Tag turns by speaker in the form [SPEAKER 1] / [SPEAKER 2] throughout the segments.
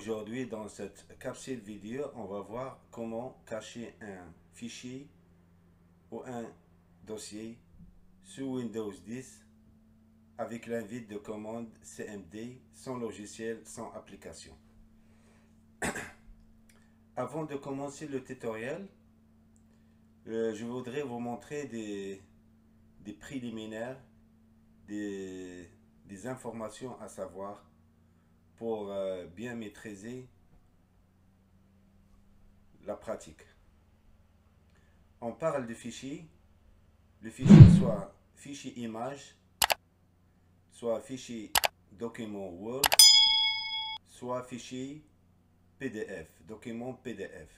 [SPEAKER 1] Aujourd'hui, dans cette capsule vidéo, on va voir comment cacher un fichier ou un dossier sous Windows 10 avec l'invite de commande CMD, sans logiciel, sans application. Avant de commencer le tutoriel, je voudrais vous montrer des préliminaires, des informations à savoir pour bien maîtriser la pratique. On parle de fichiers, le fichier soit fichier image, soit fichier document Word, soit fichier PDF, document PDF.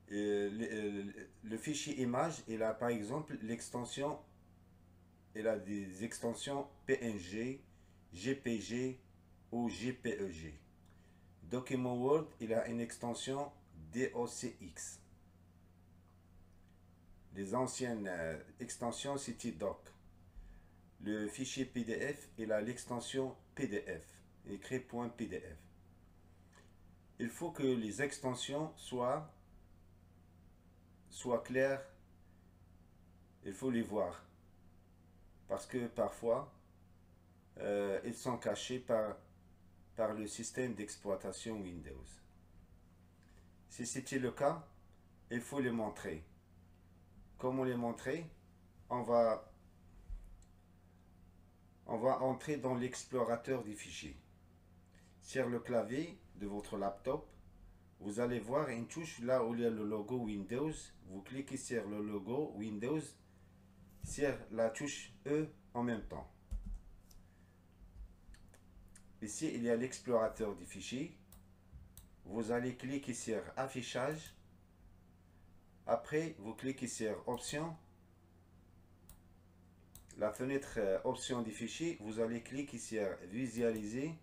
[SPEAKER 1] Le fichier image, il a par exemple l'extension, il a des extensions PNG, GPG ou JPEG. Document Word, il a une extension DOCX. Les anciennes extensions, c'était DOC. Le fichier PDF, il a l'extension PDF, écrit .pdf. Il faut que les extensions soient claires, il faut les voir. Parce que parfois, ils sont cachés par le système d'exploitation Windows. Si c'était le cas, il faut les montrer. Comment les montrer? On va entrer dans l'explorateur des fichiers. Sur le clavier de votre laptop, vous allez voir une touche là où il y a le logo Windows. Vous cliquez sur le logo Windows, sur la touche E en même temps. Ici, il y a l'explorateur des fichiers. Vous allez cliquer sur Affichage. Après, vous cliquez sur Options. La fenêtre Options des fichiers, vous allez cliquer sur Visualiser.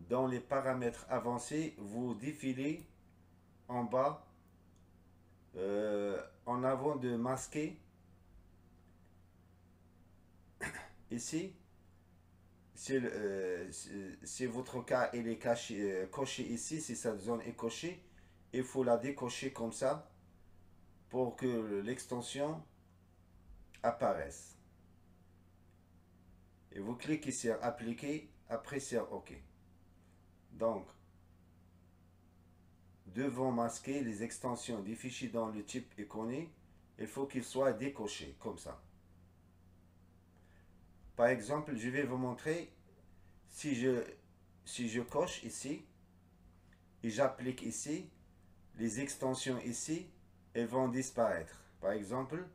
[SPEAKER 1] Dans les paramètres avancés, vous défilez en bas, en avant de masquer. Ici, si votre cas il est coché ici, si cette zone est cochée, il faut la décocher comme ça pour que l'extension apparaisse. Et vous cliquez sur Appliquer, après sur OK. Donc, devant masquer les extensions des fichiers dans le type iconé, il faut qu'ils soient décochés comme ça. Par exemple, je vais vous montrer si je coche ici et j'applique ici, les extensions ici, elles vont disparaître. Par exemple,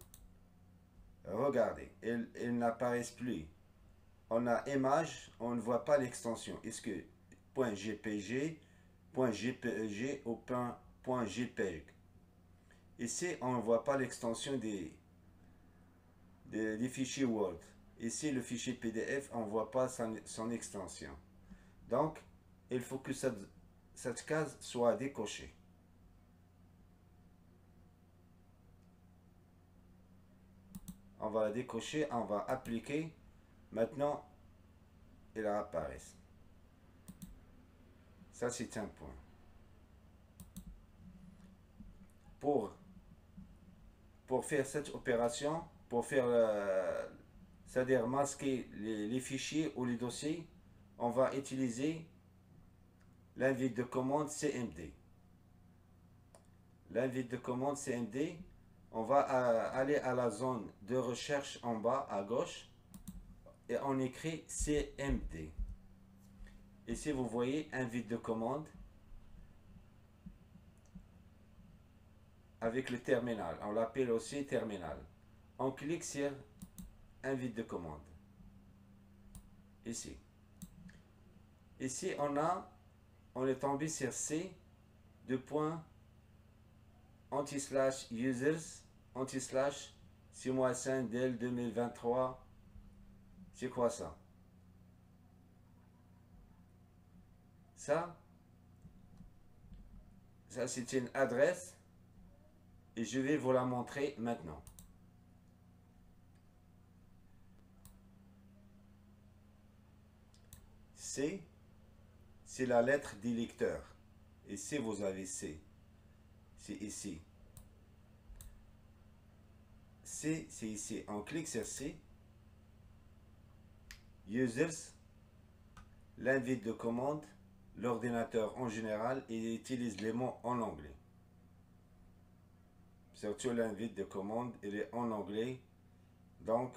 [SPEAKER 1] regardez, elles n'apparaissent plus. On a image, on ne voit pas l'extension. Est-ce que .gpg, .jpeg ou .jpeg? Ici, on ne voit pas l'extension des fichiers Word. Ici, le fichier PDF, on ne voit pas son extension. Donc, il faut que cette case soit décochée. On va la décocher, on va appliquer. Maintenant, il apparaît. Ça, c'est un point. Pour faire cette opération, pour faire, c'est-à-dire masquer les fichiers ou les dossiers, on va utiliser l'invite de commande CMD. L'invite de commande CMD, on va aller à la zone de recherche en bas à gauche et on écrit CMD. Ici, vous voyez invite de commande avec le terminal. On l'appelle aussi terminal. On clique sur invite de commande. Ici. Ici, on est tombé sur C, /users, /6 del 2023. C'est quoi ça? Ça c'est une adresse et je vais vous la montrer maintenant. C, c'est la lettre du lecteur. Ici, vous avez C. C'est ici. C, c'est ici. On clique sur C. Users, l'invite de commande. L'ordinateur en général, il utilise les mots en anglais. Surtout l'invite de commande, il est en anglais. Donc,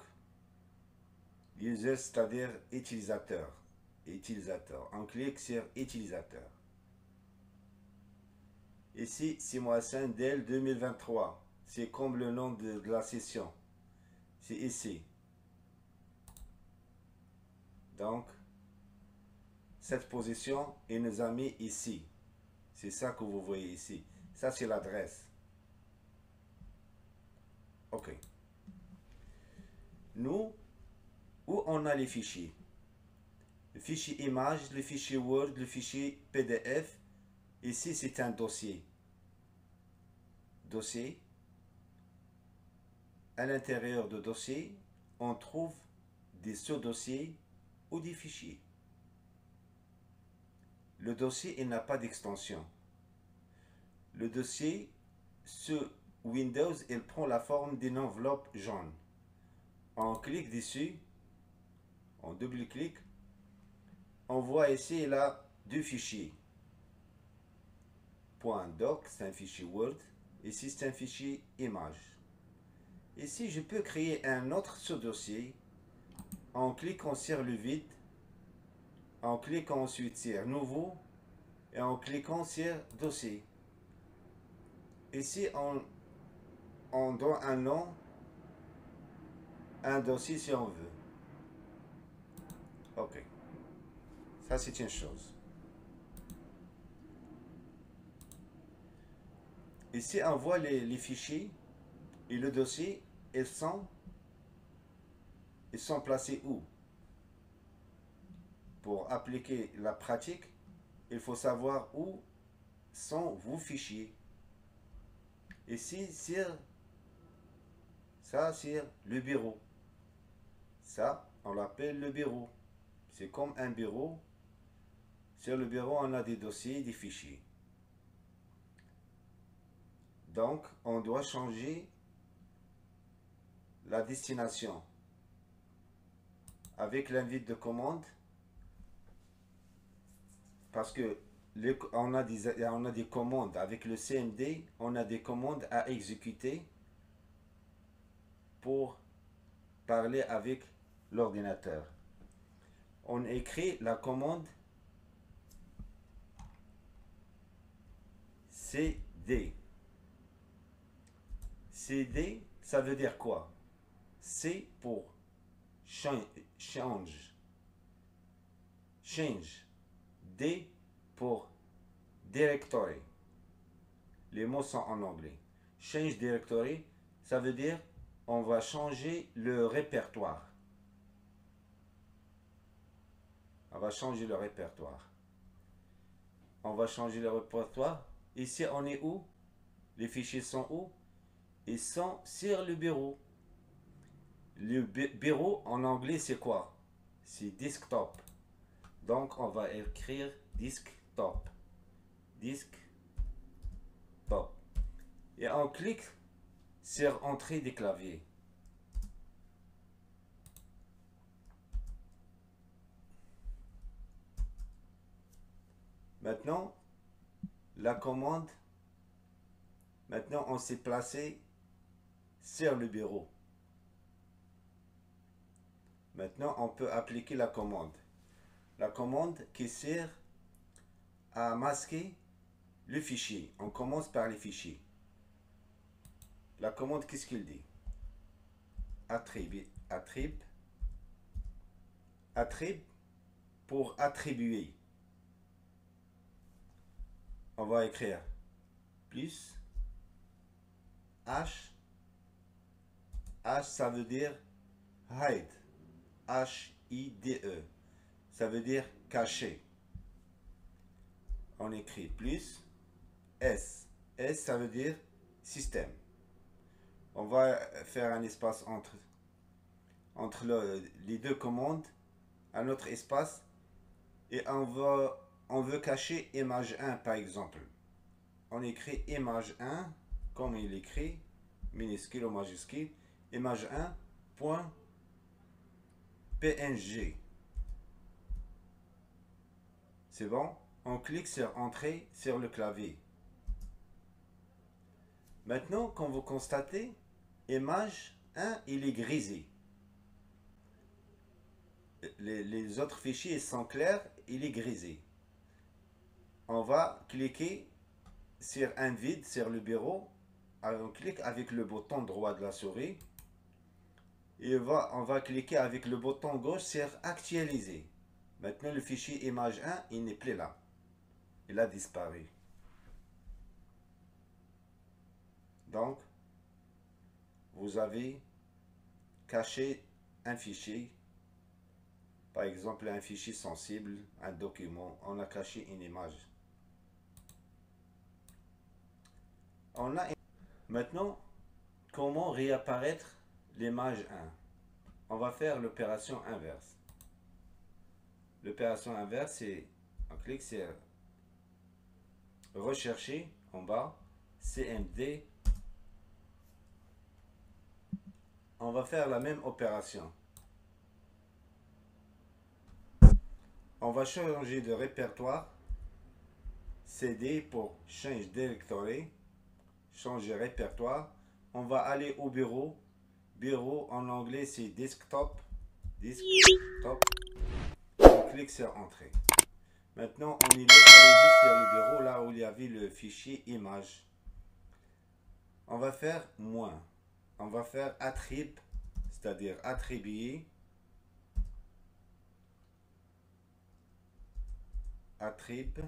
[SPEAKER 1] user, c'est-à-dire utilisateur. Utilisateur. On clique sur utilisateur. Ici, 6-5 DEL 2023. C'est comme le nom de la session. C'est ici. Donc, cette position, il nous a mis ici. C'est ça que vous voyez ici. Ça, c'est l'adresse. OK. Nous, où on a les fichiers? Le fichier image, le fichier Word, le fichier PDF. Ici, c'est un dossier. Dossier. À l'intérieur de dossier, on trouve des sous-dossiers ou des fichiers. Le dossier, il n'a pas d'extension. Le dossier, sur Windows, il prend la forme d'une enveloppe jaune. On clique dessus, on double-clique, on voit ici, il a deux fichiers. .doc, c'est un fichier Word. Ici, c'est un fichier image. Ici, je peux créer un autre sous-dossier en cliquant sur le vide, en cliquant ensuite sur Nouveau et en cliquant sur Dossier. Ici, on donne un nom, un dossier si on veut. OK. Ça, c'est une chose. Ici, on voit les fichiers et le dossier, ils sont placés où? Pour appliquer la pratique, il faut savoir où sont vos fichiers. Ici, ça, c'est le bureau. Ça, on l'appelle le bureau. C'est comme un bureau. Sur le bureau, on a des dossiers, des fichiers. Donc, on doit changer la destination. Avec l'invite de commande, parce que on a des commandes. Avec le CMD, on a des commandes à exécuter pour parler avec l'ordinateur. On écrit la commande CD. CD, ça veut dire quoi? C pour change. D pour directory. Les mots sont en anglais. Change directory, ça veut dire on va changer le répertoire. On va changer le répertoire. On va changer le répertoire. Ici, on est où? Les fichiers sont où? Ils sont sur le bureau. Le bureau en anglais, c'est quoi? C'est desktop. Donc, on va écrire desktop. Desktop. Et on clique sur entrée des claviers. Maintenant, la commande. Maintenant, on s'est placé sur le bureau. Maintenant, on peut appliquer la commande. La commande qui sert à masquer le fichier. On commence par les fichiers. La commande, qu'est-ce qu'il dit? Attribute pour attribuer. On va écrire plus H. H, ça veut dire hide. H-I-D-E. Ça veut dire cacher. On écrit plus S. S, ça veut dire système. On va faire un espace entre les deux commandes, un autre espace, et on veut cacher image 1 par exemple. On écrit image 1 comme il écrit, minuscule ou majuscule, image 1 point PNG. C'est bon? On clique sur Entrée sur le clavier. Maintenant, comme vous constatez, image 1, il est grisé. Les autres fichiers sont clairs, il est grisé. On va cliquer sur un vide sur le bureau. Alors, on clique avec le bouton droit de la souris. Et on va cliquer avec le bouton gauche sur Actualiser. Maintenant, le fichier image 1, il n'est plus là. Il a disparu. Donc, vous avez caché un fichier. Par exemple, un fichier sensible, un document. On a caché une image. Maintenant, comment réapparaître l'image 1? On va faire l'opération inverse. L'opération inverse, c'est on clique sur Rechercher en bas, CMD. On va faire la même opération. On va changer de répertoire. CD pour Change Directory. Changer répertoire. On va aller au bureau. Bureau en anglais c'est Desktop. Desktop. On clique sur Entrée. Maintenant on est localisé sur le bureau là où il y avait le fichier image. On va faire moins. On va faire attrib, c'est-à-dire attribuer. Attrib.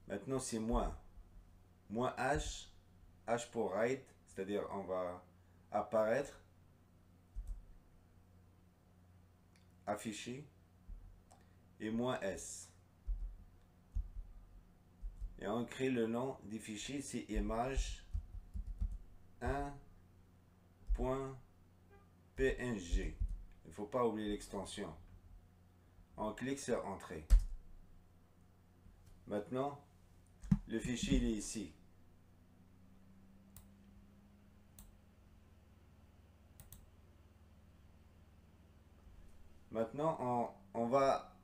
[SPEAKER 1] Maintenant c'est moins. Moins H. H pour write, c'est-à-dire on va apparaître. Afficher. Et moins S. Et on crée le nom du fichier, c'est image 1.png. Il ne faut pas oublier l'extension. On clique sur Entrée. Maintenant, le fichier il est ici. Maintenant, on va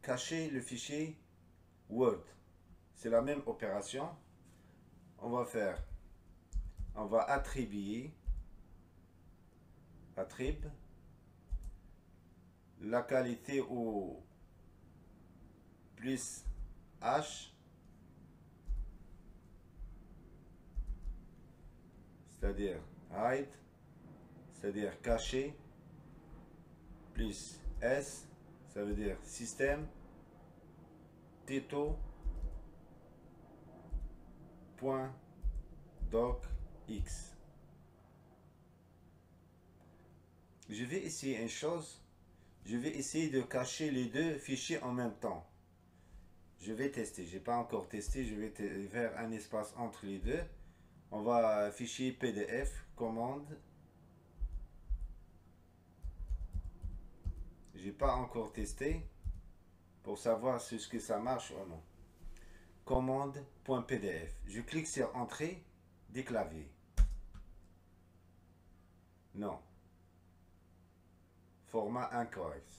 [SPEAKER 1] cacher le fichier Word. C'est la même opération. On va attribuer, la qualité au plus H, c'est-à-dire hide, c'est-à-dire caché, plus S, ça veut dire système, Tito.docx. Je vais essayer une chose. Je vais essayer de cacher les deux fichiers en même temps. Je vais tester. Je n'ai pas encore testé. Je vais faire un espace entre les deux. On va fichier PDF, commande. J'ai pas encore testé pour savoir si ce que ça marche ou non. Commande.pdf. Je clique sur Entrée des claviers. Non. Format incorrect.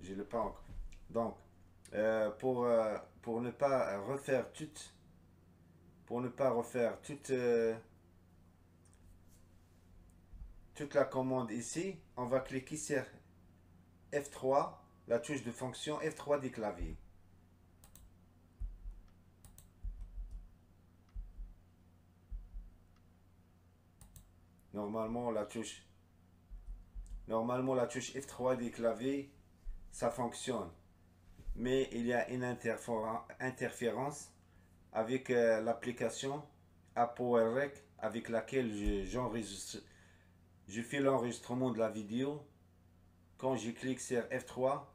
[SPEAKER 1] Je l'ai pas encore. Donc, pour ne pas refaire toute la commande ici, on va cliquer sur F3, la touche de fonction F3 des claviers. Normalement la touche F3 des claviers, ça fonctionne. Mais il y a une interférence avec l'application ApowerRec avec laquelle je fais l'enregistrement de la vidéo. Quand je clique sur F3,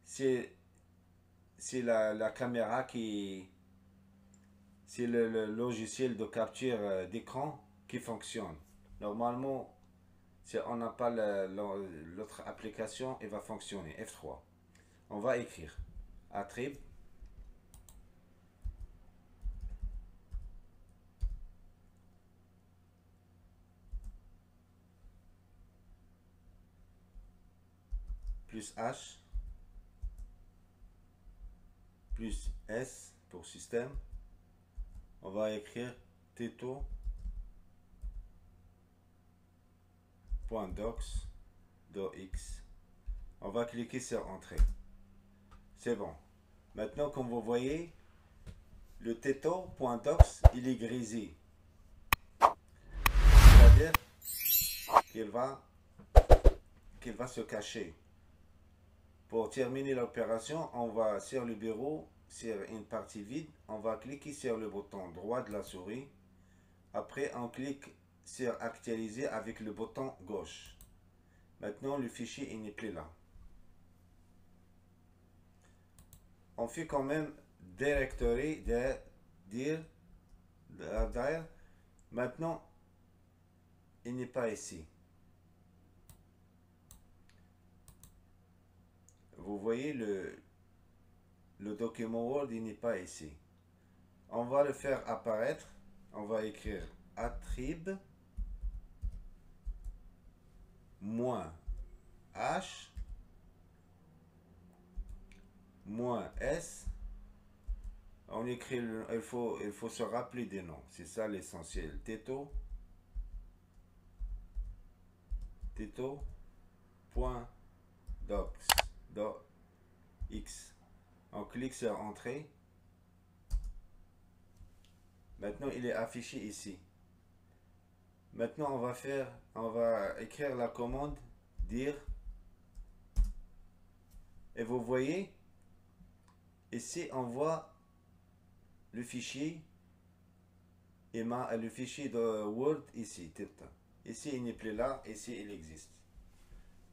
[SPEAKER 1] c'est la caméra qui... C'est le logiciel de capture d'écran qui fonctionne. Normalement, Si on n'a pas l'autre application, elle va fonctionner. F3. On va écrire attrib plus H plus S pour système. On va écrire teto.docs.x. On va cliquer sur entrée. C'est bon. Maintenant, comme vous voyez, le teto.docs, il est grisé. C'est-à-dire qu'il va se cacher. Pour terminer l'opération, on va sur le bureau, sur une partie vide, on va cliquer sur le bouton droit de la souris. Après, on clique sur actualiser avec le bouton gauche. Maintenant, le fichier il n'est plus là. On fait quand même directory dir. Maintenant, il n'est pas ici. Vous voyez le document Word, il n'est pas ici. On va le faire apparaître. On va écrire attrib moins H moins S. On écrit, il faut se rappeler des noms. C'est ça l'essentiel. Teto.docs.x. On clique sur entrée. Maintenant, il est affiché ici. Maintenant, on va écrire la commande dir. Et vous voyez, ici, on voit le fichier et le fichier de Word ici. Ici, il n'est plus là. Ici, il existe.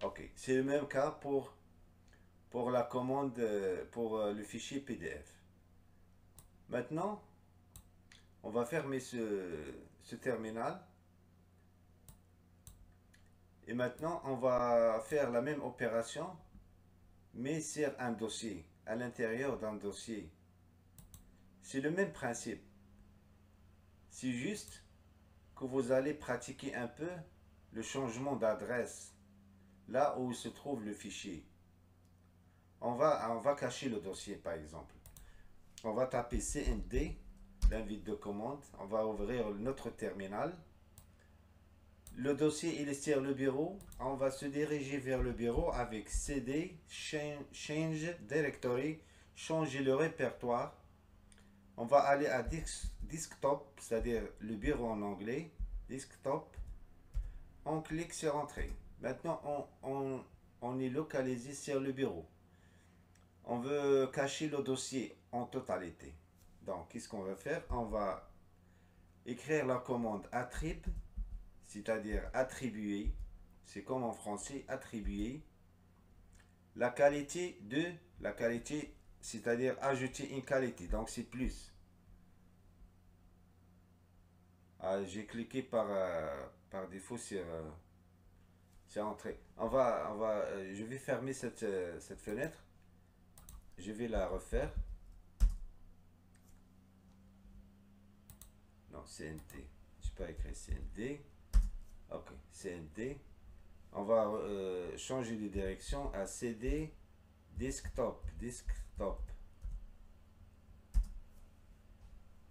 [SPEAKER 1] Ok. C'est le même cas pour la commande, pour le fichier PDF. Maintenant, on va fermer ce terminal. Et maintenant, on va faire la même opération, mais sur un dossier, à l'intérieur d'un dossier. C'est le même principe. C'est juste que vous allez pratiquer un peu le changement d'adresse, là où se trouve le fichier. On va cacher le dossier, par exemple. On va taper cmd, l'invite de commande. On va ouvrir notre terminal. Le dossier il est sur le bureau. On va se diriger vers le bureau avec cd, change directory, changer le répertoire. On va aller à desktop, c'est-à-dire le bureau en anglais, desktop. On clique sur entrée. Maintenant, on est localisé sur le bureau. On veut cacher le dossier en totalité. Donc, qu'est-ce qu'on va faire? On va écrire la commande attrib, c'est-à-dire attribuer. C'est comme en français, attribuer. La qualité, c'est-à-dire ajouter une qualité. Donc, c'est plus. J'ai cliqué par défaut sur entrée. Je vais fermer cette fenêtre. Je vais la refaire. Non, CMD. Je n'ai pas écrit CMD. Ok, CMD. On va changer de direction à CD desktop.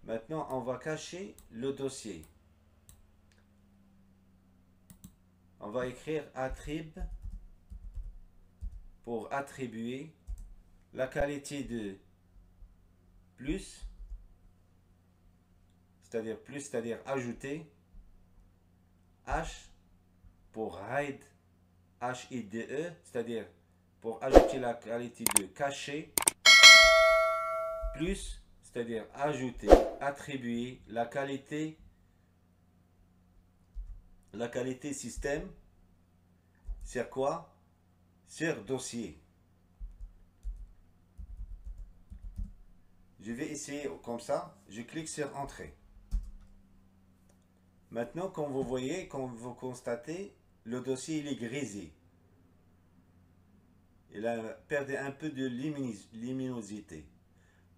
[SPEAKER 1] Maintenant, on va cacher le dossier. On va écrire attrib pour attribuer la qualité de plus, c'est-à-dire ajouter, H pour hide, HIDE, c'est-à-dire pour ajouter la qualité de caché, plus, c'est-à-dire ajouter, attribuer la qualité système, sur quoi? Sur dossier. Je vais essayer comme ça. Je clique sur entrée. Maintenant, comme vous voyez, comme vous constatez, le dossier il est grisé. Il a perdu un peu de luminosité.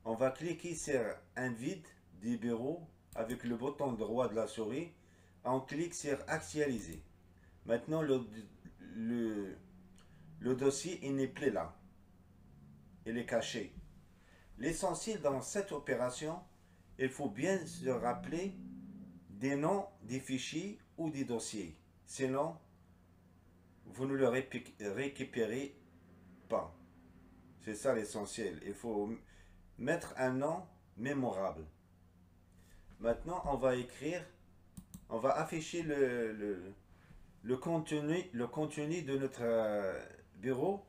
[SPEAKER 1] On va cliquer sur un vide du bureau avec le bouton droit de la souris. On clique sur actualiser. Maintenant le dossier il n'est plus là. Il est caché. L'essentiel dans cette opération, il faut bien se rappeler des noms des fichiers ou des dossiers. Sinon, vous ne le récupérez pas. C'est ça l'essentiel. Il faut mettre un nom mémorable. Maintenant, on va écrire, on va afficher le contenu de notre bureau.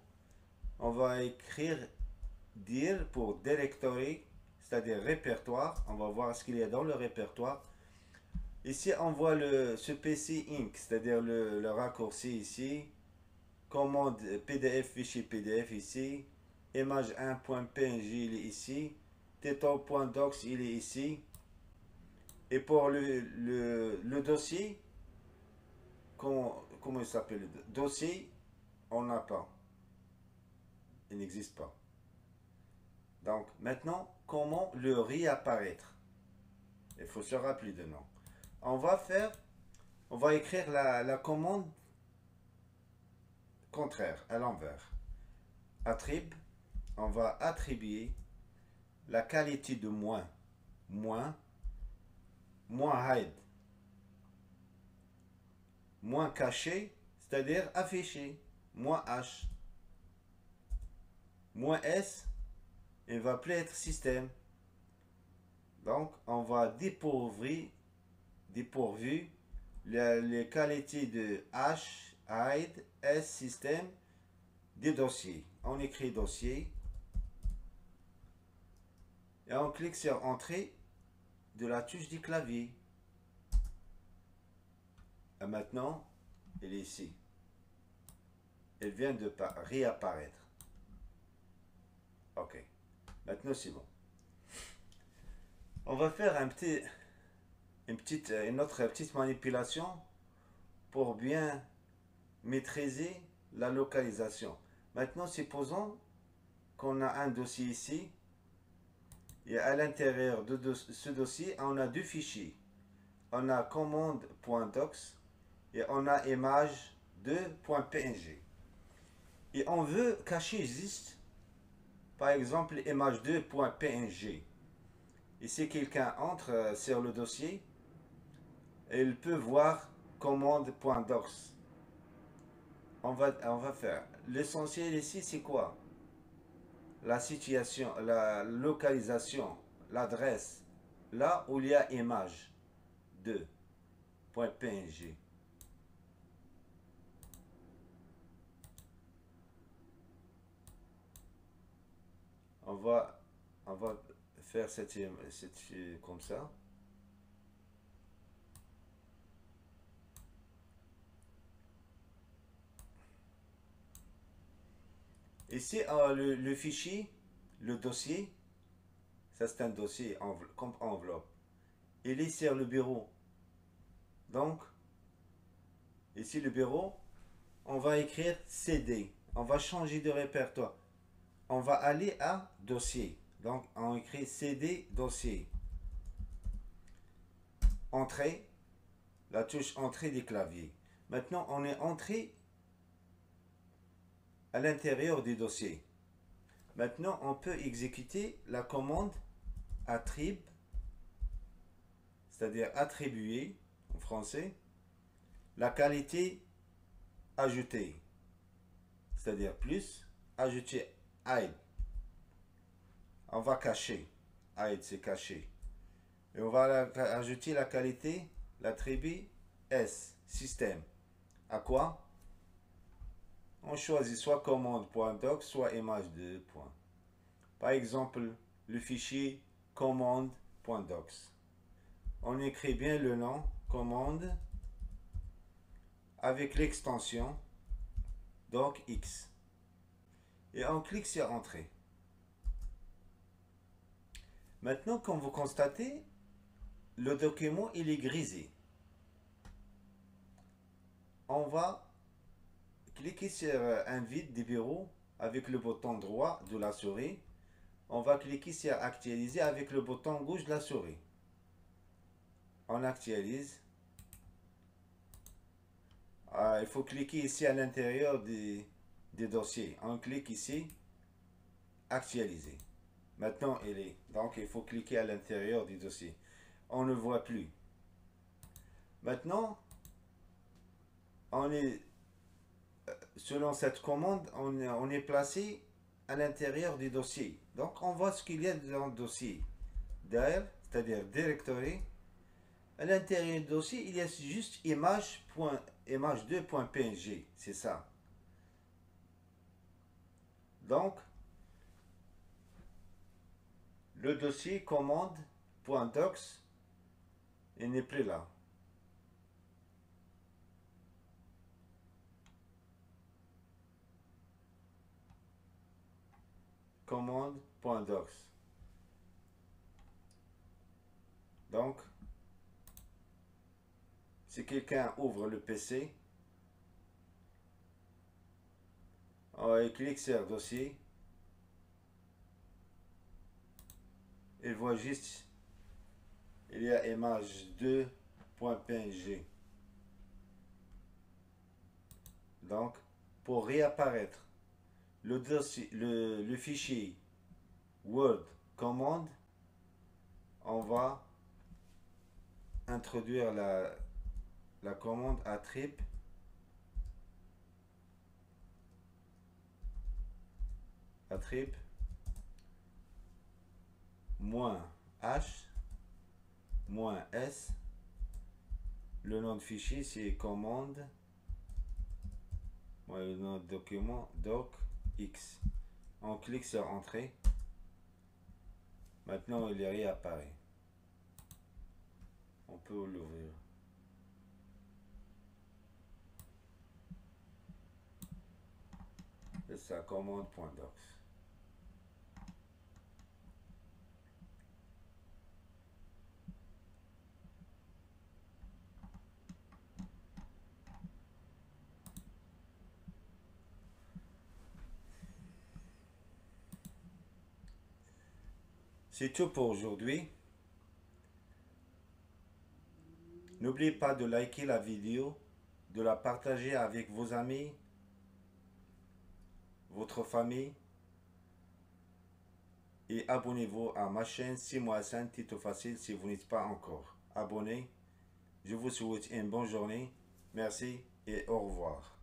[SPEAKER 1] On va écrire dir pour directory, c'est-à-dire répertoire. On va voir ce qu'il y a dans le répertoire. Ici, on voit ce PC Inc, c'est-à-dire le raccourci ici. Commande PDF, fichier PDF ici. Image 1.png, il est ici. Title.docs, il est ici. Et pour le dossier, comment il s'appelle le dossier, on n'a pas. Il n'existe pas. Donc maintenant, comment le réapparaître? Il faut se rappeler de nom. On va écrire la commande contraire, à l'envers. Attrib, on va attribuer la qualité de moins hide, moins caché, c'est-à-dire affiché, moins h, moins s, il va plus être système. Donc on va dépourvu les qualités de h, hide, s, système des dossiers. On écrit dossier et on clique sur entrée de la touche du clavier. Et maintenant, il est ici. Il vient de réapparaître. Ok. Maintenant, c'est bon. On va faire une autre petite manipulation pour bien maîtriser la localisation. Maintenant, supposons qu'on a un dossier ici. Et à l'intérieur de ce dossier, on a deux fichiers. On a commande.docs et on a image2.png. Et on veut cacher juste, par exemple, image2.png. Et si quelqu'un entre sur le dossier, il peut voir commande.docs. On va faire. L'essentiel ici, c'est quoi? La situation, la localisation, l'adresse, là où il y a image 2.png. On va faire cette comme ça. Ici, le fichier, le dossier, ça c'est un dossier comme enveloppe. Il est sur le bureau. Donc, ici le bureau, on va écrire CD. On va changer de répertoire. On va aller à dossier. Donc, on écrit CD dossier. Entrée, la touche entrée des claviers. Maintenant, on est entré à l'intérieur du dossier. Maintenant, on peut exécuter la commande attrib, c'est-à-dire attribuer en français, la qualité ajoutée, c'est-à-dire plus, ajouter hide. On va cacher, hide c'est caché. Et on va ajouter la qualité, l'attribut S, système. À quoi? On choisit soit commande.doc, soit image2. Par exemple, le fichier commande.docs. On écrit bien le nom commande avec l'extension docx. Et on clique sur entrée. Maintenant, comme vous constatez, le document il est grisé. on va cliquer sur un vide des bureaux avec le bouton droit de la souris. On va cliquer sur actualiser avec le bouton gauche de la souris. On actualise. Il faut cliquer ici à l'intérieur des dossiers. On clique ici, actualiser. Maintenant, il est. Donc, il faut cliquer à l'intérieur du dossier. On ne voit plus. Maintenant, on est, selon cette commande, on est placé à l'intérieur du dossier. Donc, on voit ce qu'il y a dans le dossier. Dir, c'est-à-dire directory. À l'intérieur du dossier, il y a juste image2.png. C'est ça. Donc, le dossier commande.docs, il n'est plus là. Commande.docs. Donc, si quelqu'un ouvre le PC, il clique sur dossier, il voit juste, il y a image2.png. Donc, pour réapparaître le dossier, le fichier Word commande, on va introduire la commande attrib -h -s. Le nom de fichier c'est commande, le nom de document docx. On clique sur entrée. Maintenant il réapparaît. On peut l'ouvrir. C'est ça, commande.docs. C'est tout pour aujourd'hui. N'oubliez pas de liker la vidéo, de la partager avec vos amis, votre famille, et abonnez-vous à ma chaîne 6 mois Hassan Tuto Facile si vous n'êtes pas encore abonné. Je vous souhaite une bonne journée. Merci et au revoir.